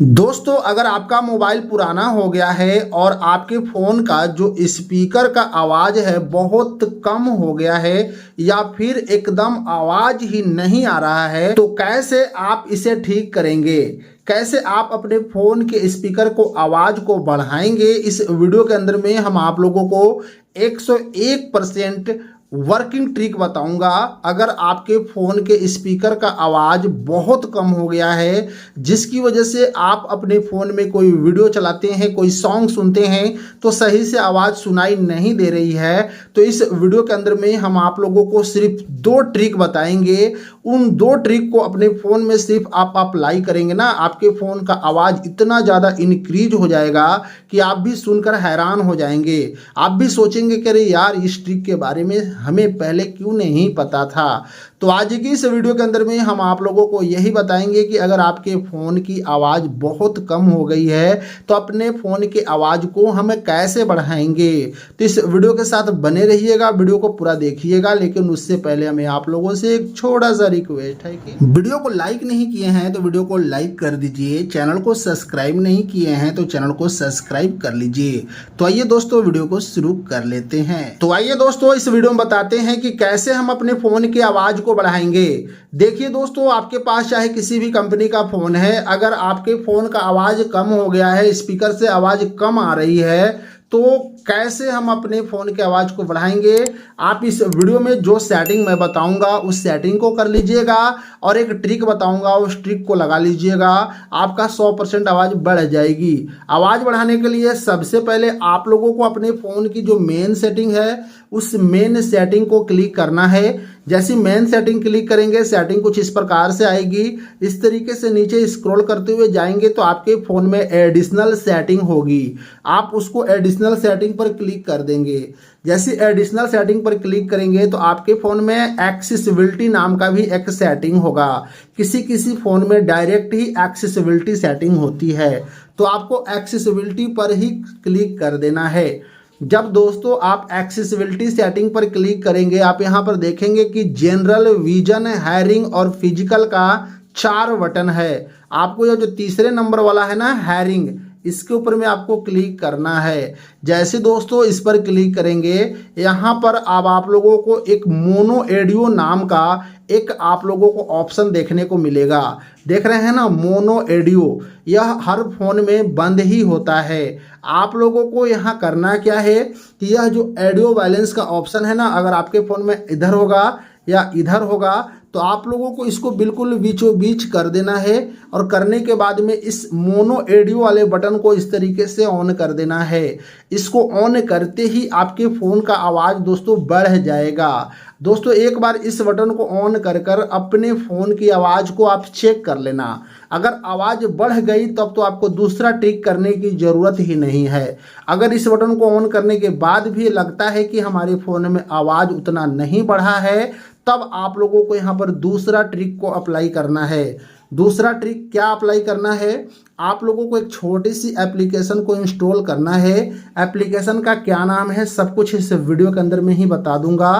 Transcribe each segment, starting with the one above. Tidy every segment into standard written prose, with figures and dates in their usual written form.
दोस्तों, अगर आपका मोबाइल पुराना हो गया है और आपके फ़ोन का जो स्पीकर का आवाज़ है बहुत कम हो गया है या फिर एकदम आवाज़ ही नहीं आ रहा है, तो कैसे आप इसे ठीक करेंगे? कैसे आप अपने फ़ोन के स्पीकर को आवाज़ को बढ़ाएंगे? इस वीडियो के अंदर में हम आप लोगों को 101% वर्किंग ट्रिक बताऊंगा। अगर आपके फ़ोन के स्पीकर का आवाज़ बहुत कम हो गया है, जिसकी वजह से आप अपने फ़ोन में कोई वीडियो चलाते हैं, कोई सॉन्ग सुनते हैं तो सही से आवाज़ सुनाई नहीं दे रही है, तो इस वीडियो के अंदर में हम आप लोगों को सिर्फ 2 ट्रिक बताएंगे। उन 2 ट्रिक को अपने फ़ोन में सिर्फ आप अप्लाई करेंगे ना, आपके फ़ोन का आवाज़ इतना ज़्यादा इंक्रीज हो जाएगा कि आप भी सुनकर हैरान हो जाएंगे। आप भी सोचेंगे कि अरे यार, इस ट्रिक के बारे में हमें पहले क्यों नहीं पता था। तो आज की इस वीडियो के अंदर में हम आप लोगों को यही बताएंगे कि अगर आपके फ़ोन की आवाज़ बहुत कम हो गई है तो अपने फ़ोन की आवाज़ को हम कैसे बढ़ाएंगे। तो इस वीडियो के साथ बने रहिएगा, वीडियो को पूरा देखिएगा। लेकिन उससे पहले हमें आप लोगों से एक छोटा सा रिक्वेस्ट है कि वीडियो को लाइक नहीं किए हैं तो वीडियो को लाइक कर दीजिए, चैनल को सब्सक्राइब नहीं किए हैं तो चैनल को सब्सक्राइब कर लीजिए। तो आइए दोस्तों, वीडियो को शुरू कर लेते हैं। तो आइए दोस्तों, इस वीडियो में बताते हैं कि कैसे हम अपने फ़ोन की आवाज़ को बढ़ाएंगे। देखिए दोस्तों, आपके पास चाहे किसी भी कंपनी का फ़ोन है, अगर आपके फ़ोन का आवाज़ कम हो गया है, स्पीकर से आवाज़ कम आ रही है, तो कैसे हम अपने फ़ोन की आवाज़ को बढ़ाएंगे। आप इस वीडियो में जो सेटिंग मैं बताऊंगा उस सेटिंग को कर लीजिएगा और एक ट्रिक बताऊंगा, उस ट्रिक को लगा लीजिएगा, आपका 100% आवाज़ बढ़ जाएगी। आवाज़ बढ़ाने के लिए सबसे पहले आप लोगों को अपने फ़ोन की जो मेन सेटिंग है उस मेन सेटिंग को क्लिक करना है। जैसी मेन सेटिंग क्लिक करेंगे, सेटिंग कुछ इस प्रकार से आएगी। इस तरीके से नीचे स्क्रॉल करते हुए जाएंगे तो आपके फ़ोन में एडिशनल सेटिंग होगी, आप उसको एडिशनल सेटिंग पर क्लिक कर देंगे। जैसे एडिशनल सेटिंग पर क्लिक करेंगे तो आपके फ़ोन में एक्सेसिबिलिटी नाम का भी एक सेटिंग होगा। किसी किसी फ़ोन में डायरेक्ट ही एक्सेसिबिलिटी सेटिंग होती है, तो आपको एक्सेसिबिलिटी पर ही क्लिक कर देना है। जब दोस्तों आप एक्सेसिबिलिटी सेटिंग पर क्लिक करेंगे, आप यहाँ पर देखेंगे कि जनरल, विजन, हैरिंग और फिजिकल का 4 बटन है। आपको ये जो तीसरे नंबर वाला है ना, हैरिंग, इसके ऊपर में आपको क्लिक करना है। जैसे दोस्तों इस पर क्लिक करेंगे, यहाँ पर अब आप लोगों को एक मोनो ऑडियो नाम का एक आप लोगों को ऑप्शन देखने को मिलेगा। देख रहे हैं ना, मोनो ऑडियो, यह हर फोन में बंद ही होता है। आप लोगों को यहाँ करना क्या है कि यह जो ऑडियो बैलेंस का ऑप्शन है ना, अगर आपके फ़ोन में इधर होगा या इधर होगा तो आप लोगों को इसको बिल्कुल बीचों बीच कर देना है। और करने के बाद में इस मोनो ऑडियो वाले बटन को इस तरीके से ऑन कर देना है। इसको ऑन करते ही आपके फ़ोन का आवाज़ दोस्तों बढ़ जाएगा। दोस्तों एक बार इस बटन को ऑन कर कर अपने फ़ोन की आवाज़ को आप चेक कर लेना। अगर आवाज़ बढ़ गई तब तो आपको दूसरा ट्रिक करने की ज़रूरत ही नहीं है। अगर इस बटन को ऑन करने के बाद भी लगता है कि हमारे फ़ोन में आवाज़ उतना नहीं बढ़ा है, तब आप लोगों को यहाँ पर दूसरा ट्रिक को अप्लाई करना है। दूसरा ट्रिक क्या अप्लाई करना है, आप लोगों को एक छोटी सी एप्लीकेशन को इंस्टॉल करना है। एप्लीकेशन का क्या नाम है सब कुछ इस वीडियो के अंदर में ही बता दूंगा।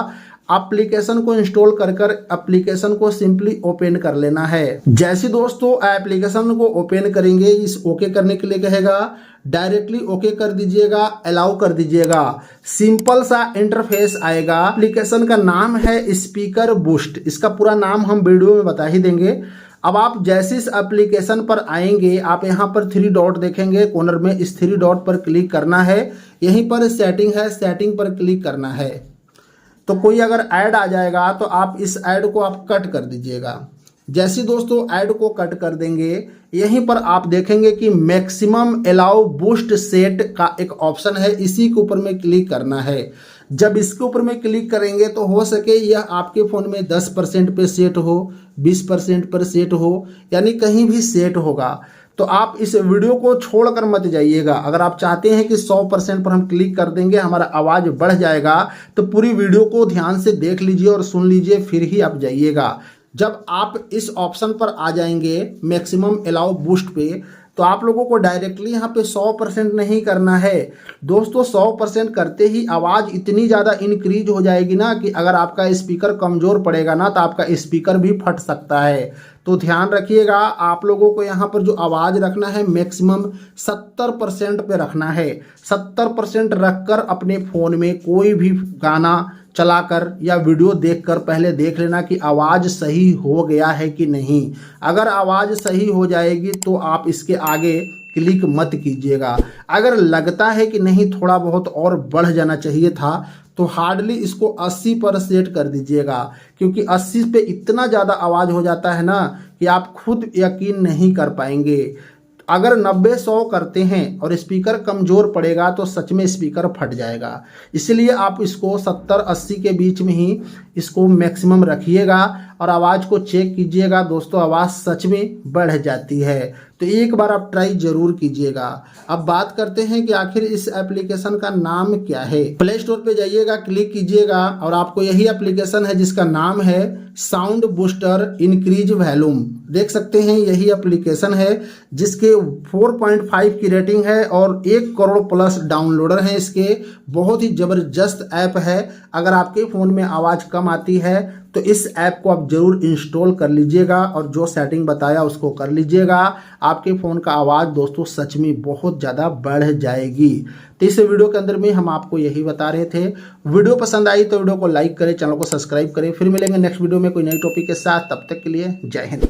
एप्लीकेशन को इंस्टॉल कर कर एप्लीकेशन को सिंपली ओपन कर लेना है। जैसे दोस्तों एप्लीकेशन को ओपन करेंगे, इस ओके करने के लिए कहेगा, डायरेक्टली ओके कर दीजिएगा, अलाउ कर दीजिएगा। सिंपल सा इंटरफेस आएगा। एप्लीकेशन का नाम है स्पीकर बूस्ट, इसका पूरा नाम हम वीडियो में बता ही देंगे। अब आप जैसे इस एप्लीकेशन पर आएंगे, आप यहाँ पर 3 डॉट देखेंगे कॉर्नर में, इस 3 डॉट पर क्लिक करना है। यहीं पर सेटिंग है, सेटिंग पर क्लिक करना है। तो कोई अगर ऐड आ जाएगा तो आप इस ऐड को आप कट कर दीजिएगा। जैसे दोस्तों ऐड को कट कर देंगे, यहीं पर आप देखेंगे कि मैक्सिमम अलाउ बूस्ट सेट का एक ऑप्शन है, इसी के ऊपर में क्लिक करना है। जब इसके ऊपर में क्लिक करेंगे तो हो सके यह आपके फ़ोन में 10% पे सेट हो, 20% पर सेट हो, यानी कहीं भी सेट होगा। तो आप इस वीडियो को छोड़कर मत जाइएगा। अगर आप चाहते हैं कि 100% पर हम क्लिक कर देंगे, हमारा आवाज़ बढ़ जाएगा, तो पूरी वीडियो को ध्यान से देख लीजिए और सुन लीजिए, फिर ही आप जाइएगा। जब आप इस ऑप्शन पर आ जाएंगे मैक्सिमम अलाउ बूस्ट पे, तो आप लोगों को डायरेक्टली यहाँ पे 100% नहीं करना है दोस्तों। 100% करते ही आवाज़ इतनी ज़्यादा इंक्रीज हो जाएगी ना कि अगर आपका स्पीकर कमज़ोर पड़ेगा ना तो आपका स्पीकर भी फट सकता है। तो ध्यान रखिएगा, आप लोगों को यहाँ पर जो आवाज़ रखना है मैक्सिमम 70% पे रखना है। 70% रखकर अपने फ़ोन में कोई भी गाना चलाकर या वीडियो देखकर पहले देख लेना कि आवाज़ सही हो गया है कि नहीं। अगर आवाज़ सही हो जाएगी तो आप इसके आगे क्लिक मत कीजिएगा। अगर लगता है कि नहीं थोड़ा बहुत और बढ़ जाना चाहिए था तो हार्डली इसको 80 पर सेट कर दीजिएगा, क्योंकि 80 पे इतना ज़्यादा आवाज़ हो जाता है ना कि आप खुद यकीन नहीं कर पाएंगे। अगर 90-100 करते हैं और स्पीकर कमज़ोर पड़ेगा तो सच में स्पीकर फट जाएगा। इसलिए आप इसको 70-80 के बीच में ही इसको मैक्सिमम रखिएगा और आवाज़ को चेक कीजिएगा दोस्तों, आवाज़ सच में बढ़ जाती है। तो एक बार आप ट्राई जरूर कीजिएगा। अब बात करते हैं कि आखिर इस एप्लीकेशन का नाम क्या है। प्ले स्टोर पे जाइएगा, क्लिक कीजिएगा और आपको यही एप्लीकेशन है जिसका नाम है साउंड बूस्टर इंक्रीज वॉल्यूम। देख सकते हैं यही एप्लीकेशन है जिसके 4.5 की रेटिंग है और 1 करोड़ प्लस डाउनलोडर हैं इसके। बहुत ही ज़बरदस्त ऐप है। अगर आपके फ़ोन में आवाज़ कम आती है तो इस ऐप को आप जरूर इंस्टॉल कर लीजिएगा और जो सेटिंग बताया उसको कर लीजिएगा। आपके फ़ोन का आवाज़ दोस्तों सच में बहुत ज़्यादा बढ़ जाएगी। तो इस वीडियो के अंदर में हम आपको यही बता रहे थे। वीडियो पसंद आई तो वीडियो को लाइक करें, चैनल को सब्सक्राइब करें। फिर मिलेंगे नेक्स्ट वीडियो में कोई नई टॉपिक के साथ। तब तक के लिए जय हिंद।